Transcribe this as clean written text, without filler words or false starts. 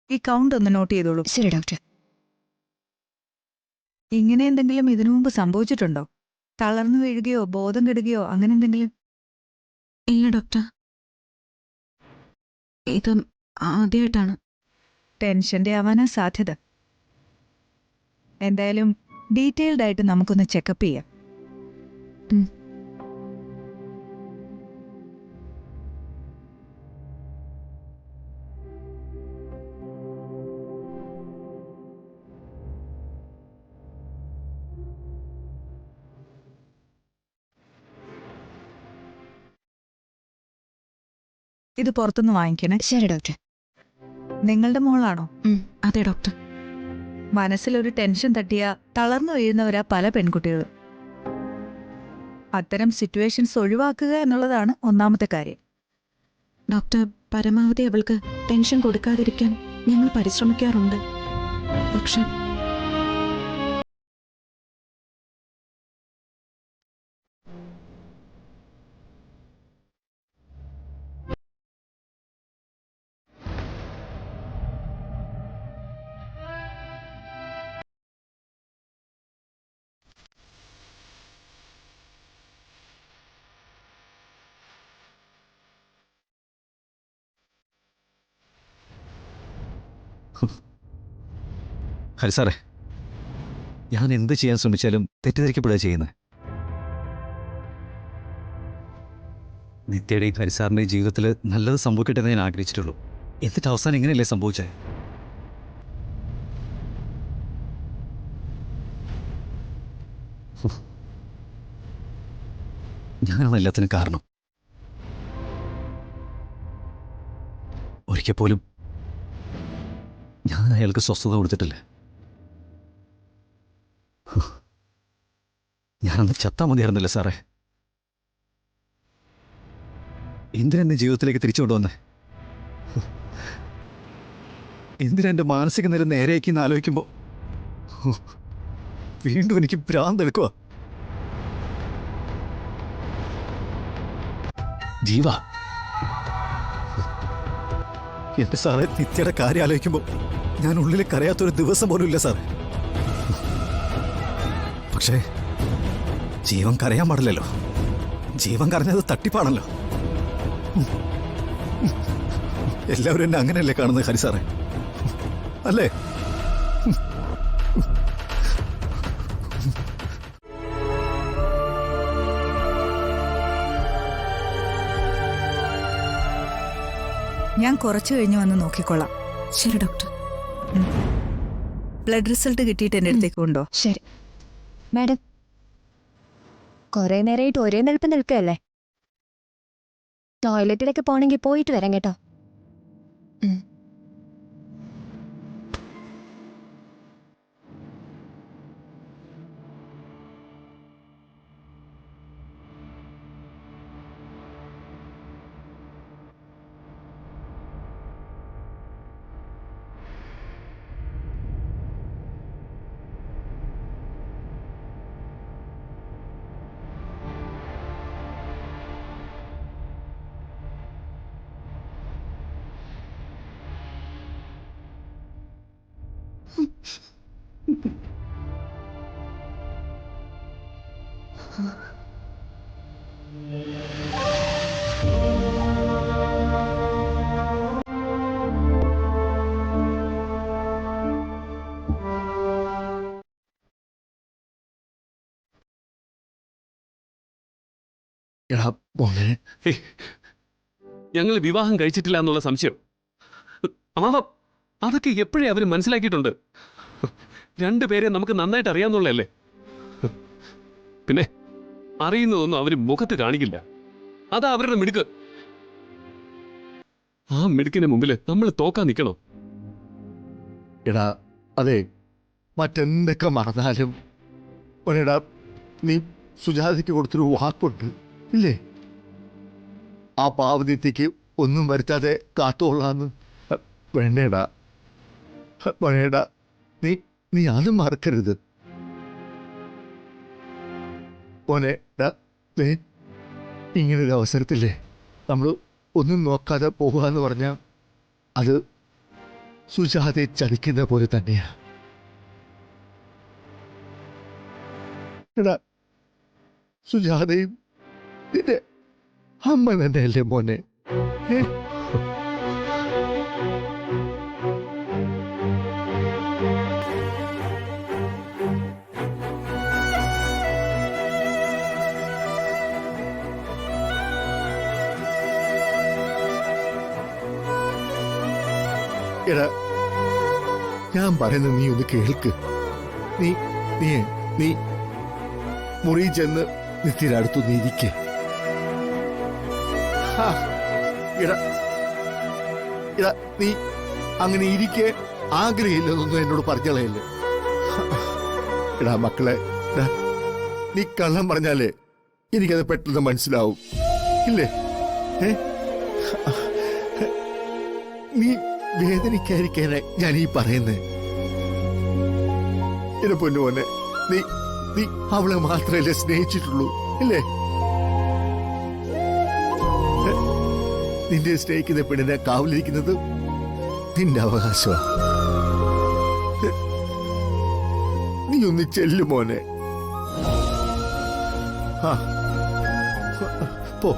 ഈ കൗണ്ട് ഒന്ന് നോട്ട് ചെയ്തോളൂ. ശരി ഡോക്ടർ. ഇങ്ങനെ എന്തെങ്കിലും ഇതിനു മുമ്പ് സംഭവിച്ചിട്ടുണ്ടോ? തളർന്നു വീഴുകയോ ബോധം കെടുകയോ അങ്ങനെ എന്തെങ്കിലും? ഇല്ല ഡോക്ടർ, ഇത് ആദ്യമായിട്ടാണ്. ടെൻഷന്റെ ആവാനാ സാധ്യത. എന്തായാലും ഡീറ്റെയിൽഡ് ആയിട്ട് നമുക്കൊന്ന് ചെക്കപ്പ് ചെയ്യാം. ഉം. ഇത് പുറത്തുനിന്ന് വാങ്ങിക്കണേ. ശരി ഡോക്ടർ. നിങ്ങളുടെ മോളാണോ? അതെ ഡോക്ടർ. മനസ്സിലൊരു ടെൻഷൻ തട്ടിയാ തളർന്നു വീഴുന്നവരാ പല പെൺകുട്ടികളും. അത്തരം സിറ്റുവേഷൻസ് ഒഴിവാക്കുക എന്നുള്ളതാണ് ഒന്നാമത്തെ കാര്യം. ഡോക്ടർ, പരമാവധി അവൾക്ക് ടെൻഷൻ കൊടുക്കാതിരിക്കാൻ ഞങ്ങൾ പരിശ്രമിക്കാറുണ്ട്. പക്ഷെ ഹരിസാറേ, ഞാൻ എന്ത് ചെയ്യാൻ ശ്രമിച്ചാലും തെറ്റിദ്ധരിക്കപ്പെടുക ചെയ്യുന്നത്. നിത്യയുടെയും ഹരിസാറിൻ്റെയും ജീവിതത്തിൽ നല്ലത് സംഭവിക്കട്ടെ എന്ന് ഞാൻ ആഗ്രഹിച്ചിട്ടുള്ളൂ. എന്നിട്ട് അവസാനം ഇങ്ങനെയല്ലേ സംഭവിച്ചേ? ഞാനാണ് എല്ലാത്തിനും കാരണം. ഒരിക്കൽ പോലും ഞാൻ അയാൾക്ക് സ്വസ്ഥത കൊടുത്തിട്ടില്ല. ഞാനന്ന് ചത്താ മതിയായിരുന്നില്ല സാറേ. എന്തിനെന്നെ ജീവിതത്തിലേക്ക് തിരിച്ചു കൊണ്ടുവന്നേ? എന്തിനാ എൻ്റെ മാനസിക നില നേരെയാക്കിന്ന് ആലോചിക്കുമ്പോൾ വീണ്ടും എനിക്ക് ഭ്രാന്തെടുക്കുക. ജീവ, എന്റെ സാറേ, നിത്യയുടെ കാര്യം ആലോചിക്കുമ്പോൾ ഞാൻ ഉള്ളിൽ കരയാത്തൊരു ദിവസം പോലും ഇല്ല സാറേ. പക്ഷേ ജീവൻ കരയാൻ പാടില്ലല്ലോ. ജീവൻ കരഞ്ഞത് തട്ടിപ്പാണല്ലോ. എല്ലാവരും എന്നെ അങ്ങനെയല്ലേ കാണുന്നത് ഹരിസാറേ, അല്ലേ? ഞാൻ കുറച്ചു കഴിഞ്ഞ് വന്ന് നോക്കിക്കൊള്ളാം. ശരി ഡോക്ടർ. ബ്ലഡ് റിസൾട്ട് കിട്ടിയിട്ട് എൻ്റെ അടുത്തേക്ക് കൊണ്ടോ. ശരി മാഡം, കുറെ നേരമായിട്ട് ഒരേ നിൽപ്പ് നിൽക്കുകയല്ലേ? ടോയ്ലറ്റിലൊക്കെ പോണെങ്കിൽ പോയിട്ട് വരാം കേട്ടോ. എടാ മോനെ, ഞങ്ങൾ വിവാഹം കഴിച്ചിട്ടില്ല എന്നുള്ള സംശയം അമ്മാവ അതൊക്കെ എപ്പോഴേ അവർ മനസ്സിലാക്കിയിട്ടുണ്ട്. രണ്ടുപേരെ നമുക്ക് നന്നായിട്ട് അറിയാവുന്നുള്ളല്ലേ. പിന്നെ അറിയുന്നതൊന്നും അവർ മുഖത്ത് കാണിക്കില്ല. അതാ അവരുടെ മിടുക്ക്. ആ മിടുക്കിന് മുമ്പിൽ നമ്മൾ തോക്കാൻ നിൽക്കണോ? എടാ, അതെ, മറ്റെന്തൊക്കെ മറന്നാലും ഒരെടാ, നീ സുജാതയ്ക്ക് കൊടുത്തൊരു വാക്കുണ്ട് ഇല്ലേ? ആ പാവനിത്യക്ക് ഒന്നും വരുത്താതെ കാത്തോളാന്ന്. വേണ്ടേടാ, വേണ്ട, നീ അതും മറക്കരുത് മോനെ. ഇങ്ങനൊരു അവസരത്തില്ലേ നമ്മൾ ഒന്നും നോക്കാതെ പോകുക എന്ന് പറഞ്ഞാൽ അത് സുജാതയെ ചതിക്കുന്ന പോലെ തന്നെയാ. എടാ, സുജാതയും നിന്റെ അമ്മ തന്നെയല്ലേ മോനെ? ഏ? എടാ, ഞാൻ പറയുന്നത് നീ ഒന്ന് കേൾക്ക്. നീ നീ നീ മുറി ചെന്ന് നിത്യയുടെ അടുത്തൊന്ന് ഇരിക്കേ. എടാ എടാ, നീ അങ്ങനെ ഇരിക്കേ ആഗ്രഹമില്ലെന്നൊന്നും എന്നോട് പറഞ്ഞളയല്ലേ. എടാ മക്കളെ, എടാ, നീ കള്ളം പറഞ്ഞാലേ എനിക്കത് പെട്ടെന്ന് മനസ്സിലാവും, ഇല്ലേ? ഏ? നീ വേദനിക്കാതിരിക്കാനാ ഞാൻ ഈ പറയുന്നേ. എന്നെ പൊന്നുപോലെ, നീ നീ അവളെ മാത്രമല്ലേ സ്നേഹിച്ചിട്ടുള്ളൂ, ഇല്ലേ? നിന്റെ സ്നേഹിക്കുന്ന പെണ്ണിനെ കാവലിരിക്കുന്നത് നിന്റെ അവകാശമാ. നീ ഒന്ന് ചെല്ലു മോനെ. പോ.